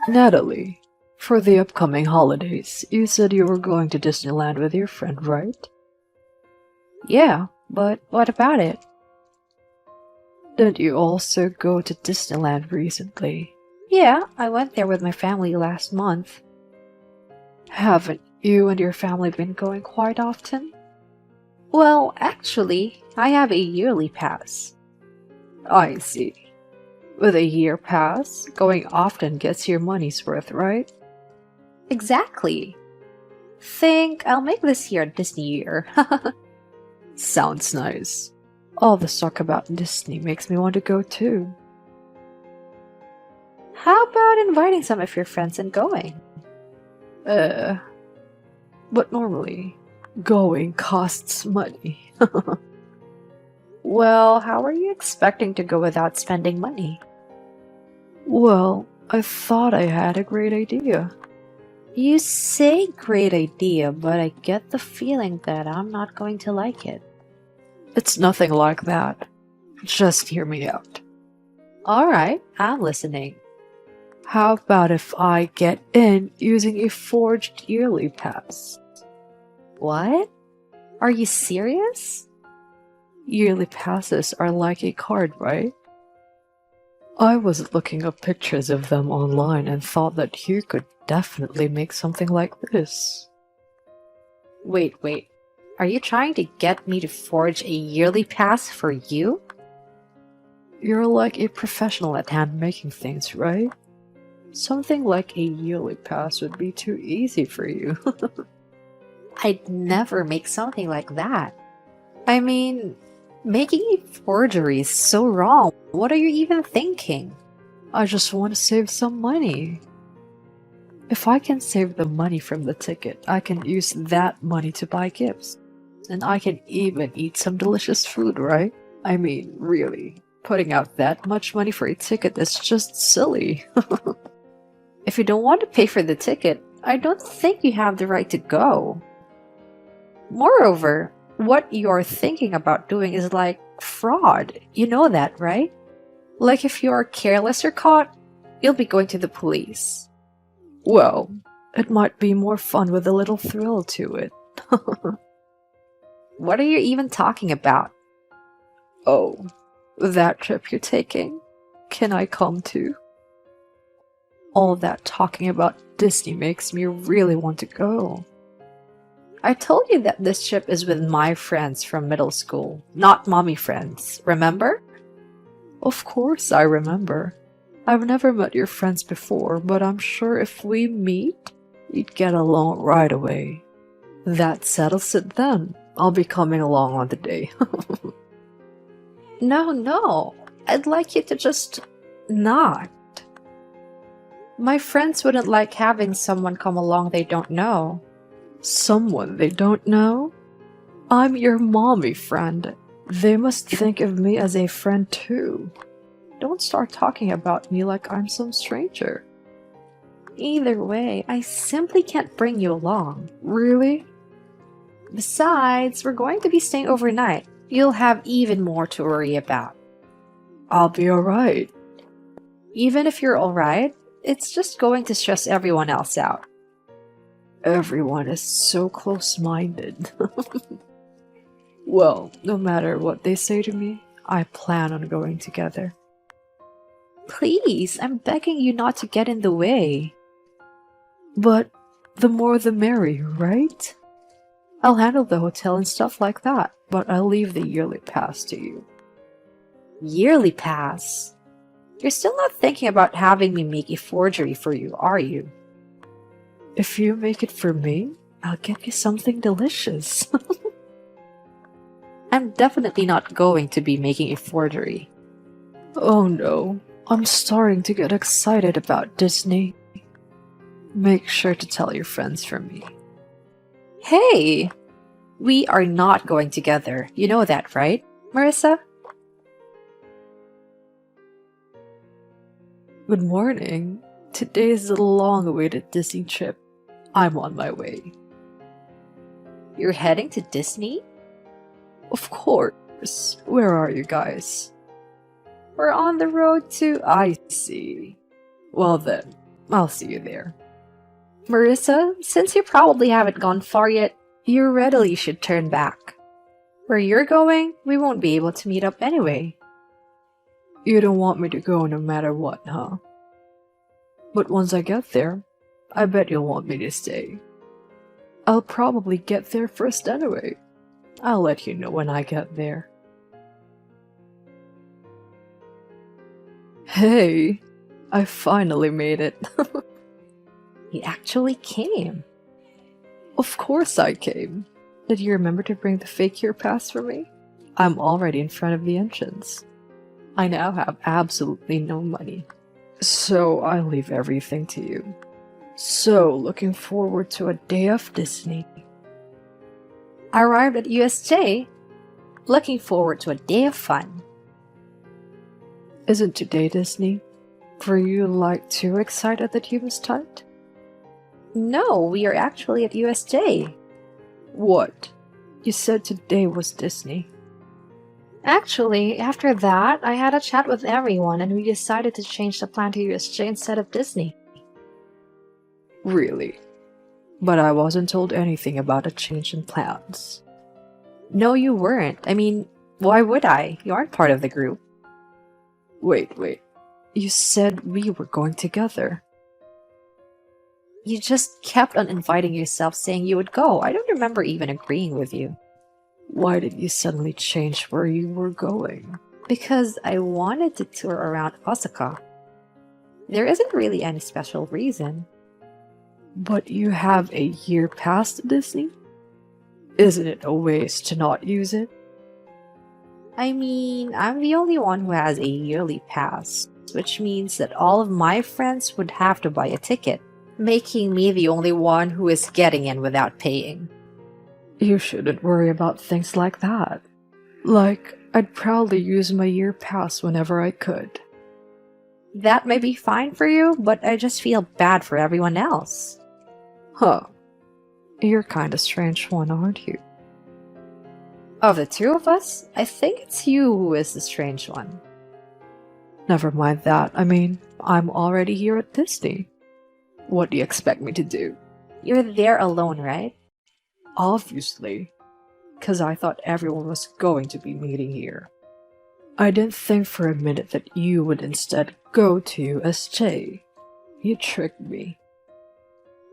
Natalie, for the upcoming holidays, you said you were going to Disneyland with your friend, right? Yeah, but what about it? Didn't you also go to Disneyland recently? Yeah, I went there with my family last month. Haven't you and your family been going quite often? Well, actually, I have a yearly pass. I see. With a year pass, going often gets your money's worth, right? Exactly. Think I'll make this year a Disney year. Sounds nice. All the talk about Disney makes me want to go too. How about inviting some of your friends and going? Uh, but normally, going costs money. Well, how are you expecting to go without spending money? Well, I thought I had a great idea. You say great idea, but I get the feeling that I'm not going to like it. It's nothing like that. Just hear me out. Alright, I'm listening. How about if I get in using a forged yearly pass? What? Are you serious? Yearly passes are like a card, right? I was looking up pictures of them online and thought that you could definitely make something like this. Wait. Are you trying to get me to forge a yearly pass for you? You're like a professional at hand making things, right? Something like a yearly pass would be too easy for you. I'd never make something like that. I mean, making a forgery is so wrong. What are you even thinking? I just want to save some money. If I can save the money from the ticket, I can use that money to buy gifts. And I can even eat some delicious food, right? I mean, really, putting out that much money for a ticket is just silly. If you don't want to pay for the ticket, I don't think you have the right to go. Moreover, what you're thinking about doing is like fraud. You know that, right? Like if you're careless or caught, you'll be going to the police. Well, it might be more fun with a little thrill to it. What are you even talking about? Oh, that trip you're taking? Can I come too? All that talking about Disney makes me really want to go. I told you that this trip is with my friends from middle school, not mommy friends, remember? Of course I remember. I've never met your friends before, but I'm sure if we meet, you'd get along right away. That settles it then. I'll be coming along on the day. No. I'd like you to just not. My friends wouldn't like having someone come along they don't know. Someone they don't know? I'm your mommy friend. They must think of me as a friend too. Don't start talking about me like I'm some stranger. Either way, I simply can't bring you along. Really? Besides, we're going to be staying overnight. You'll have even more to worry about. I'll be alright. Even if you're alright, it's just going to stress everyone else out. Everyone is so close-minded. Well, no matter what they say to me, I plan on going together. Please, I'm begging you not to get in the way. But the more the merrier, right? I'll handle the hotel and stuff like that, but I'll leave the yearly pass to you. Yearly pass? You're still not thinking about having me make a forgery for you, are you? If you make it for me, I'll get you something delicious. I'm definitely not going to be making a forgery. Oh no, I'm starting to get excited about Disney. Make sure to tell your friends from me. Hey! We are not going together. You know that, right, Marissa? Good morning. Today is the long-awaited Disney trip. I'm on my way. You're heading to Disney? Of course. Where are you guys? We're on the road to... I see. Well then, I'll see you there. Marissa, since you probably haven't gone far yet, you readily should turn back. Where you're going, we won't be able to meet up anyway. You don't want me to go no matter what, huh? But once I get there, I bet you'll want me to stay. I'll probably get there first anyway. I'll let you know when I get there. Hey, I finally made it. You actually came. Of course I came. Did you remember to bring the fake year pass for me? I'm already in front of the entrance. I now have absolutely no money, so I leave everything to you. So, looking forward to a day of Disney. I arrived at USJ, looking forward to a day of fun. Isn't today Disney? Were you like too excited that you missed out? No, we are actually at USJ. What? You said today was Disney. Actually, after that, I had a chat with everyone and we decided to change the plan to USJ instead of Disney. Really? But I wasn't told anything about a change in plans. No, you weren't. I mean, why would I? You aren't part of the group. Wait. You said we were going together. You just kept on inviting yourself saying you would go. I don't remember even agreeing with you. Why did you suddenly change where you were going? Because I wanted to tour around Osaka. There isn't really any special reason. But you have a year pass to Disney? Isn't it a waste to not use it? I mean, I'm the only one who has a yearly pass, which means that all of my friends would have to buy a ticket, making me the only one who is getting in without paying. You shouldn't worry about things like that. Like, I'd proudly use my year pass whenever I could. That may be fine for you, but I just feel bad for everyone else. Huh. You're kinda strange one, aren't you? Of the two of us, I think it's you who is the strange one. Never mind that. I mean, I'm already here at Disney. What do you expect me to do? You're there alone, right? Obviously. 'Cause I thought everyone was going to be meeting here. I didn't think for a minute that you would instead go to USJ. You tricked me.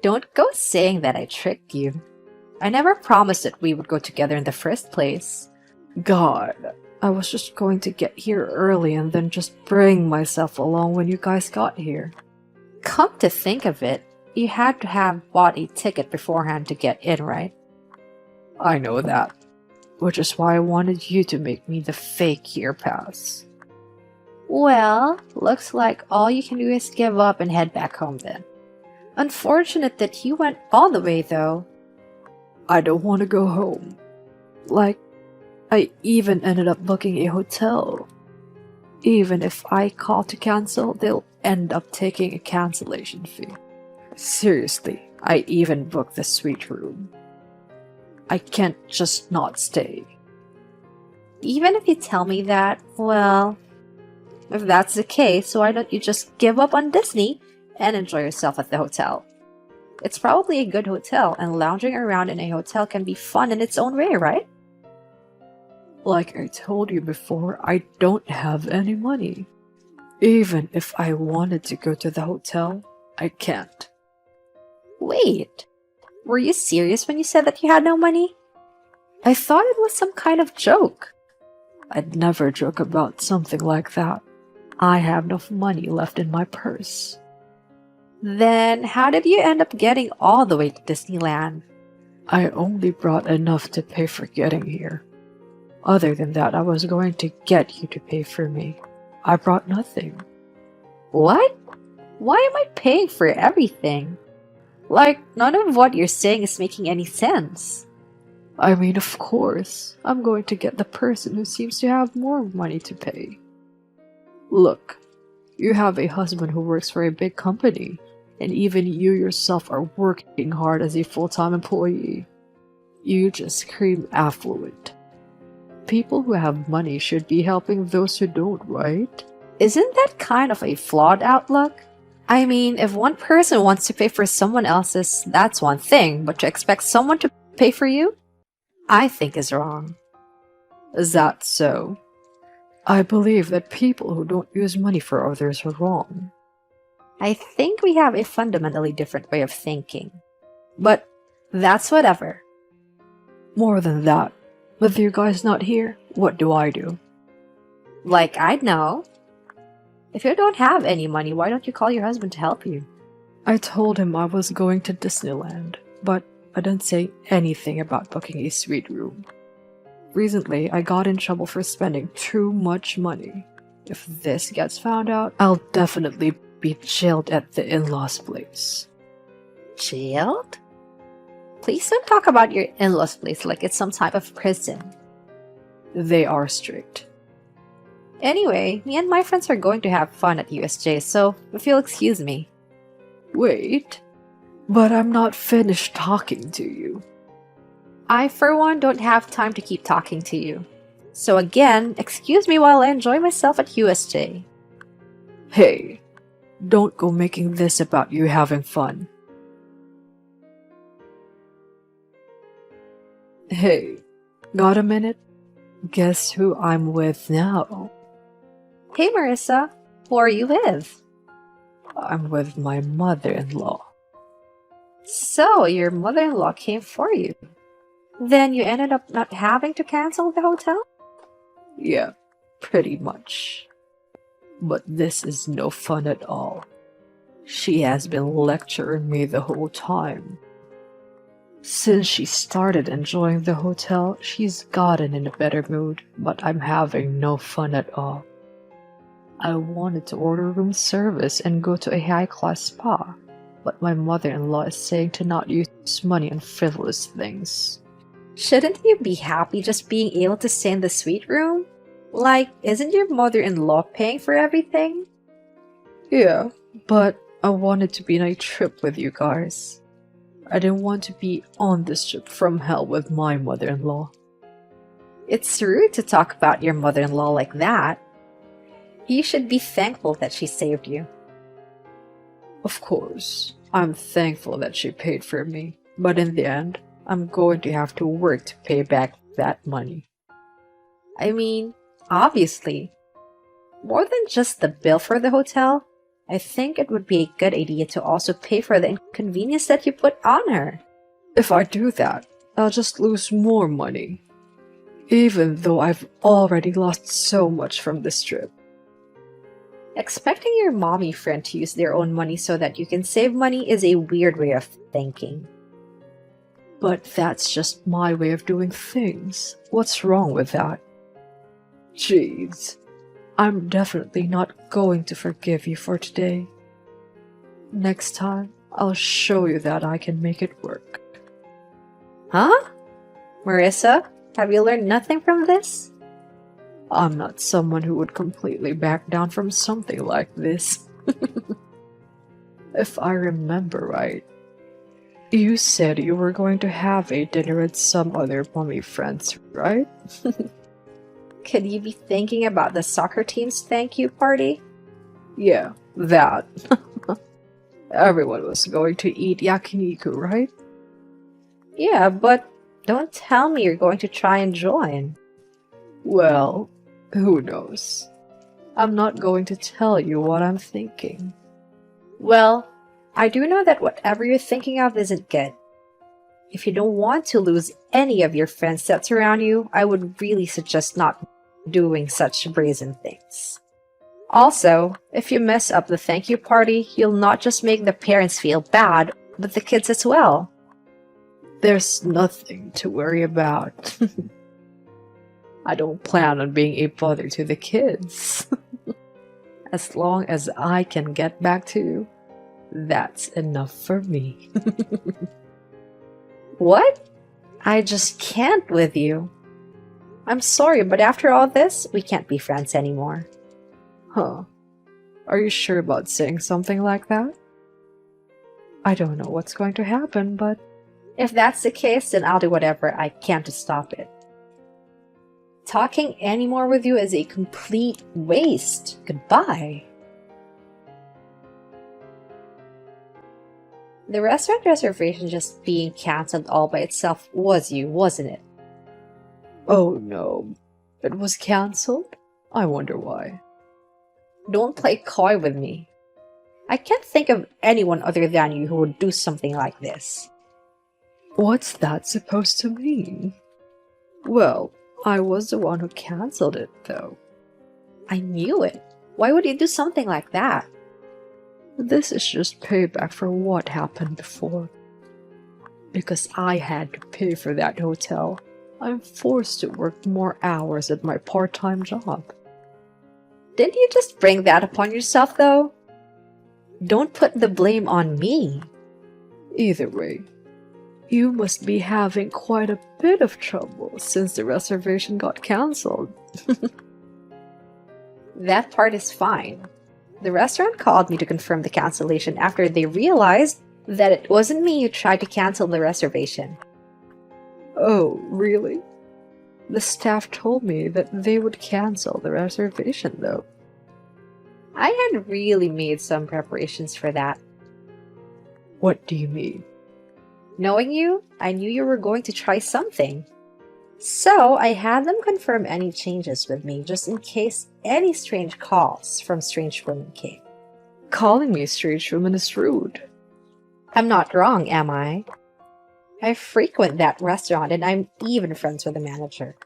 Don't go saying that I tricked you. I never promised that we would go together in the first place. God, I was just going to get here early and then just bring myself along when you guys got here. Come to think of it, you had to have bought a ticket beforehand to get in, right? I know that, which is why I wanted you to make me the fake year pass. Well, looks like all you can do is give up and head back home then. Unfortunate that you went all the way though. I don't want to go home. Like, I even ended up booking a hotel. Even if I call to cancel, they'll end up taking a cancellation fee. Seriously, I even booked the suite room. I can't just not stay. Even if you tell me that, well, if that's the case, why don't you just give up on Disney and enjoy yourself at the hotel? It's probably a good hotel, and lounging around in a hotel can be fun in its own way, right? Like I told you before, I don't have any money. Even if I wanted to go to the hotel, I can't. Wait, were you serious when you said that you had no money? I thought it was some kind of joke. I'd never joke about something like that. I have enough money left in my purse. Then how did you end up getting all the way to Disneyland? I only brought enough to pay for getting here. Other than that, I was going to get you to pay for me. I brought nothing. What? Why am I paying for everything? Like, none of what you're saying is making any sense. I mean, of course, I'm going to get the person who seems to have more money to pay. Look, you have a husband who works for a big company, and even you yourself are working hard as a full-time employee. You just scream affluent. People who have money should be helping those who don't, right? Isn't that kind of a flawed outlook? I mean, if one person wants to pay for someone else's, that's one thing, but to expect someone to pay for you, I think is wrong. Is that so? I believe that people who don't use money for others are wrong. I think we have a fundamentally different way of thinking. But that's whatever. More than that, with you guys not here, what do I do? Like, I'd know. If you don't have any money, why don't you call your husband to help you? I told him I was going to Disneyland, but I didn't say anything about booking a suite room. Recently, I got in trouble for spending too much money. If this gets found out, I'll definitely be jailed at the in-laws' place. Jailed? Please don't talk about your in-laws' place like it's some type of prison. They are strict. Anyway, me and my friends are going to have fun at USJ, so if you'll excuse me. Wait, but I'm not finished talking to you. I, for one, don't have time to keep talking to you. So again, excuse me while I enjoy myself at USJ. Hey, don't go making this about you having fun. Hey, got a minute? Guess who I'm with now? Hey Marissa, who are you with? I'm with my mother-in-law. So, your mother-in-law came for you. Then you ended up not having to cancel the hotel? Yeah, pretty much. But this is no fun at all. She has been lecturing me the whole time. Since she started enjoying the hotel, she's gotten in a better mood, but I'm having no fun at all. I wanted to order room service and go to a high-class spa, but my mother-in-law is saying to not use money on frivolous things. Shouldn't you be happy just being able to stay in the suite room? Like, isn't your mother-in-law paying for everything? Yeah, but I wanted to be on a trip with you guys. I didn't want to be on this trip from hell with my mother-in-law. It's rude to talk about your mother-in-law like that. You should be thankful that she saved you. Of course, I'm thankful that she paid for me, but in the end, I'm going to have to work to pay back that money. I mean, obviously. More than just the bill for the hotel, I think it would be a good idea to also pay for the inconvenience that you put on her. If I do that, I'll just lose more money. Even though I've already lost so much from this trip. Expecting your mommy friend to use their own money so that you can save money is a weird way of thinking. But that's just my way of doing things. What's wrong with that? Jeez. I'm definitely not going to forgive you for today. Next time, I'll show you that I can make it work. Huh? Marissa, have you learned nothing from this? I'm not someone who would completely back down from something like this. If I remember right, you said you were going to have a dinner with some other mommy friends, right? Could you be thinking about the soccer team's thank you party? Yeah, that. Everyone was going to eat yakiniku, right? Yeah, but don't tell me you're going to try and join. Well, who knows? I'm not going to tell you what I'm thinking. Well, I do know that whatever you're thinking of isn't good. If you don't want to lose any of your friends that's around you, I would really suggest not doing such brazen things. Also, if you mess up the thank you party, you'll not just make the parents feel bad, but the kids as well. There's nothing to worry about. I don't plan on being a bother to the kids. As long as I can get back to you, that's enough for me. What? I just can't with you. I'm sorry, but after all this, we can't be friends anymore. Huh. Are you sure about saying something like that? I don't know what's going to happen, but if that's the case, then I'll do whatever I can to stop it. Talking anymore with you is a complete waste. Goodbye. The restaurant reservation just being cancelled all by itself was you, wasn't it? Oh no, it was cancelled? I wonder why. Don't play coy with me. I can't think of anyone other than you who would do something like this. What's that supposed to mean? Well, I was the one who cancelled it, though. I knew it. Why would you do something like that? This is just payback for what happened before. Because I had to pay for that hotel, I'm forced to work more hours at my part-time job. Didn't you just bring that upon yourself, though? Don't put the blame on me. Either way, you must be having quite a bit of trouble since the reservation got cancelled. That part is fine. The restaurant called me to confirm the cancellation after they realized that it wasn't me who tried to cancel the reservation. Oh, really? The staff told me that they would cancel the reservation, though. I had really made some preparations for that. What do you mean? Knowing you, I knew you were going to try something. So I had them confirm any changes with me just in case any strange calls from strange women came. Calling me a strange woman is rude. I'm not wrong, am I? I frequent that restaurant and I'm even friends with the manager.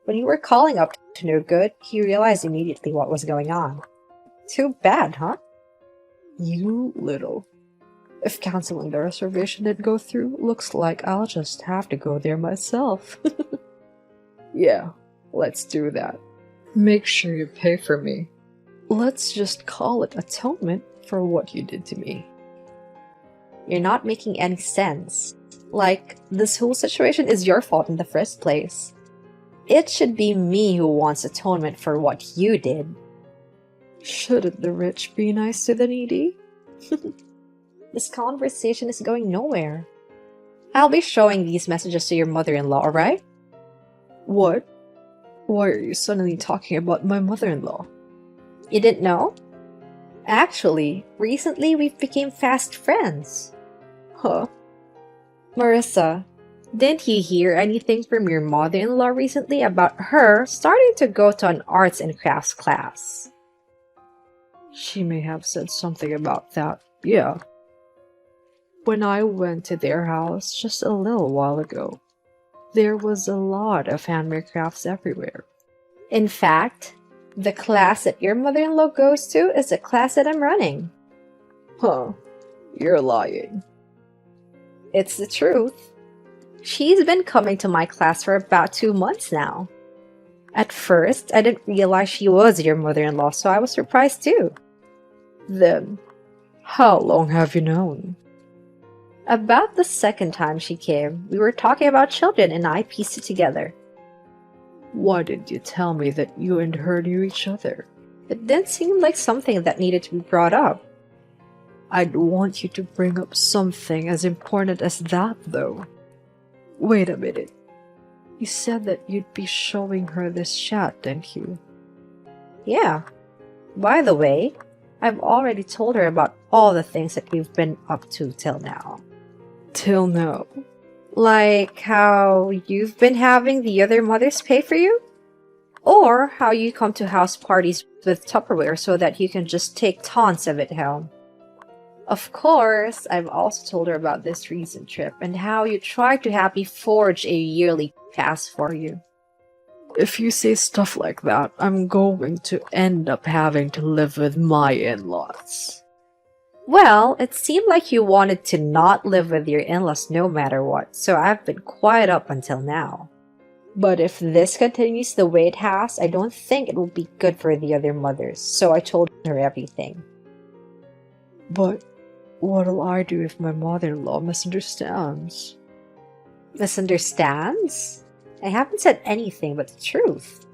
When you were calling up to no good, he realized immediately what was going on. Too bad, huh? You little. If canceling the reservation didn't go through, looks like I'll just have to go there myself. Yeah, let's do that. Make sure you pay for me. Let's just call it atonement for what you did to me. You're not making any sense. Like, this whole situation is your fault in the first place. It should be me who wants atonement for what you did. Shouldn't the rich be nice to the needy? This conversation is going nowhere. I'll be showing these messages to your mother-in-law, alright? What? Why are you suddenly talking about my mother-in-law? You didn't know? Actually, recently we've become fast friends. Huh? Marissa, didn't you hear anything from your mother-in-law recently about her starting to go to an arts and crafts class? She may have said something about that, yeah. When I went to their house just a little while ago, there was a lot of handmade crafts everywhere. In fact, the class that your mother-in-law goes to is the class that I'm running. Huh? You're lying. It's the truth. She's been coming to my class for about 2 months now. At first, I didn't realize she was your mother-in-law, so I was surprised too. Then, how long have you known? About the second time she came, we were talking about children and I pieced it together. Why didn't you tell me that you and her knew each other? It didn't seem like something that needed to be brought up. I'd want you to bring up something as important as that, though. Wait a minute. You said that you'd be showing her this chat, didn't you? Yeah. By the way, I've already told her about all the things that we've been up to till now. Till now. Like how you've been having the other mothers pay for you? Or how you come to house parties with Tupperware so that you can just take tons of it home. Of course, I've also told her about this recent trip and how you tried to have me forge a yearly pass for you. If you say stuff like that, I'm going to end up having to live with my in-laws. Well, it seemed like you wanted to not live with your in-laws no matter what, so I've been quiet up until now. But if this continues the way it has, I don't think it will be good for the other mothers, so I told her everything. But what'll I do if my mother-in-law misunderstands? Misunderstands? I haven't said anything but the truth.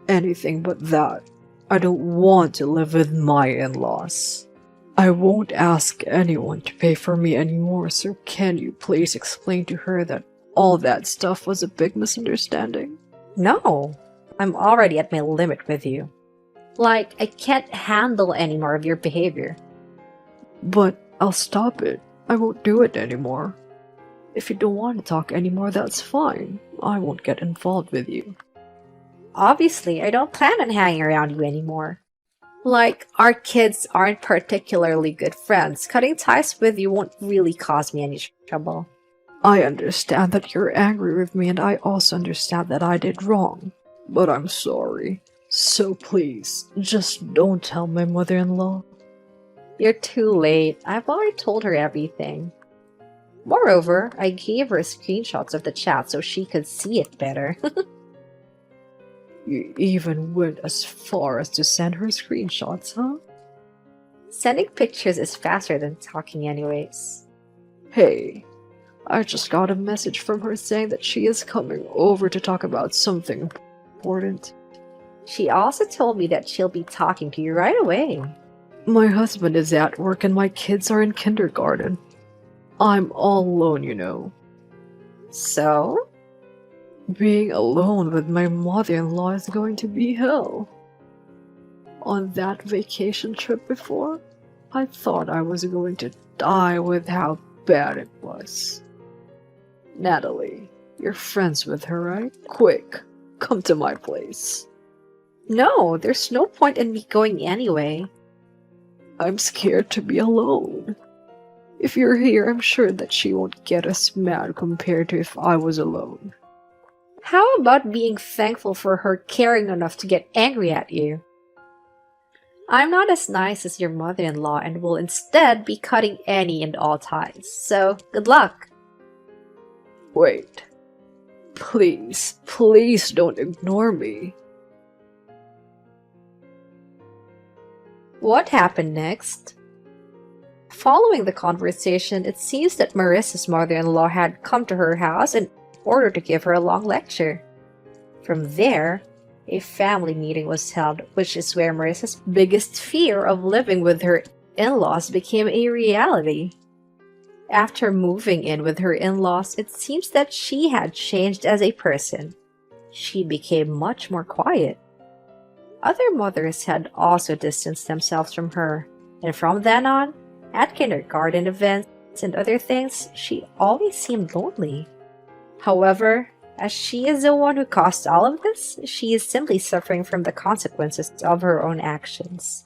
Anything but that. I don't want to live with my in-laws. I won't ask anyone to pay for me anymore, so can you please explain to her that all that stuff was a big misunderstanding? No, I'm already at my limit with you. Like, I can't handle any more of your behavior. But I'll stop it. I won't do it anymore. If you don't want to talk anymore, that's fine. I won't get involved with you. Obviously, I don't plan on hanging around you anymore. Like, our kids aren't particularly good friends. Cutting ties with you won't really cause me any trouble. I understand that you're angry with me, and I also understand that I did wrong. But I'm sorry. So please, just don't tell my mother-in-law. You're too late. I've already told her everything. Moreover, I gave her screenshots of the chat so she could see it better. You even went as far as to send her screenshots, huh? Sending pictures is faster than talking anyways. Hey, I just got a message from her saying that she is coming over to talk about something important. She also told me that she'll be talking to you right away. My husband is at work and my kids are in kindergarten. I'm all alone, you know. So? Being alone with my mother-in-law is going to be hell. On that vacation trip before, I thought I was going to die with how bad it was. Natalie, you're friends with her, right? Quick, come to my place. No, there's no point in me going anyway. I'm scared to be alone. If you're here, I'm sure that she won't get as mad compared to if I was alone. How about being thankful for her caring enough to get angry at you? I'm not as nice as your mother-in-law and will instead be cutting any and all ties, so good luck. Wait. Please, please don't ignore me. What happened next? Following the conversation, it seems that Marissa's mother-in-law had come to her house in order to give her a long lecture. From there, a family meeting was held, which is where Marissa's biggest fear of living with her in-laws became a reality. After moving in with her in-laws, it seems that she had changed as a person. She became much more quiet. Other mothers had also distanced themselves from her, and from then on, at kindergarten events and other things, she always seemed lonely. However, as she is the one who caused all of this, she is simply suffering from the consequences of her own actions.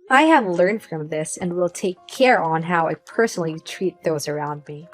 I have learned from this and will take care on how I personally treat those around me.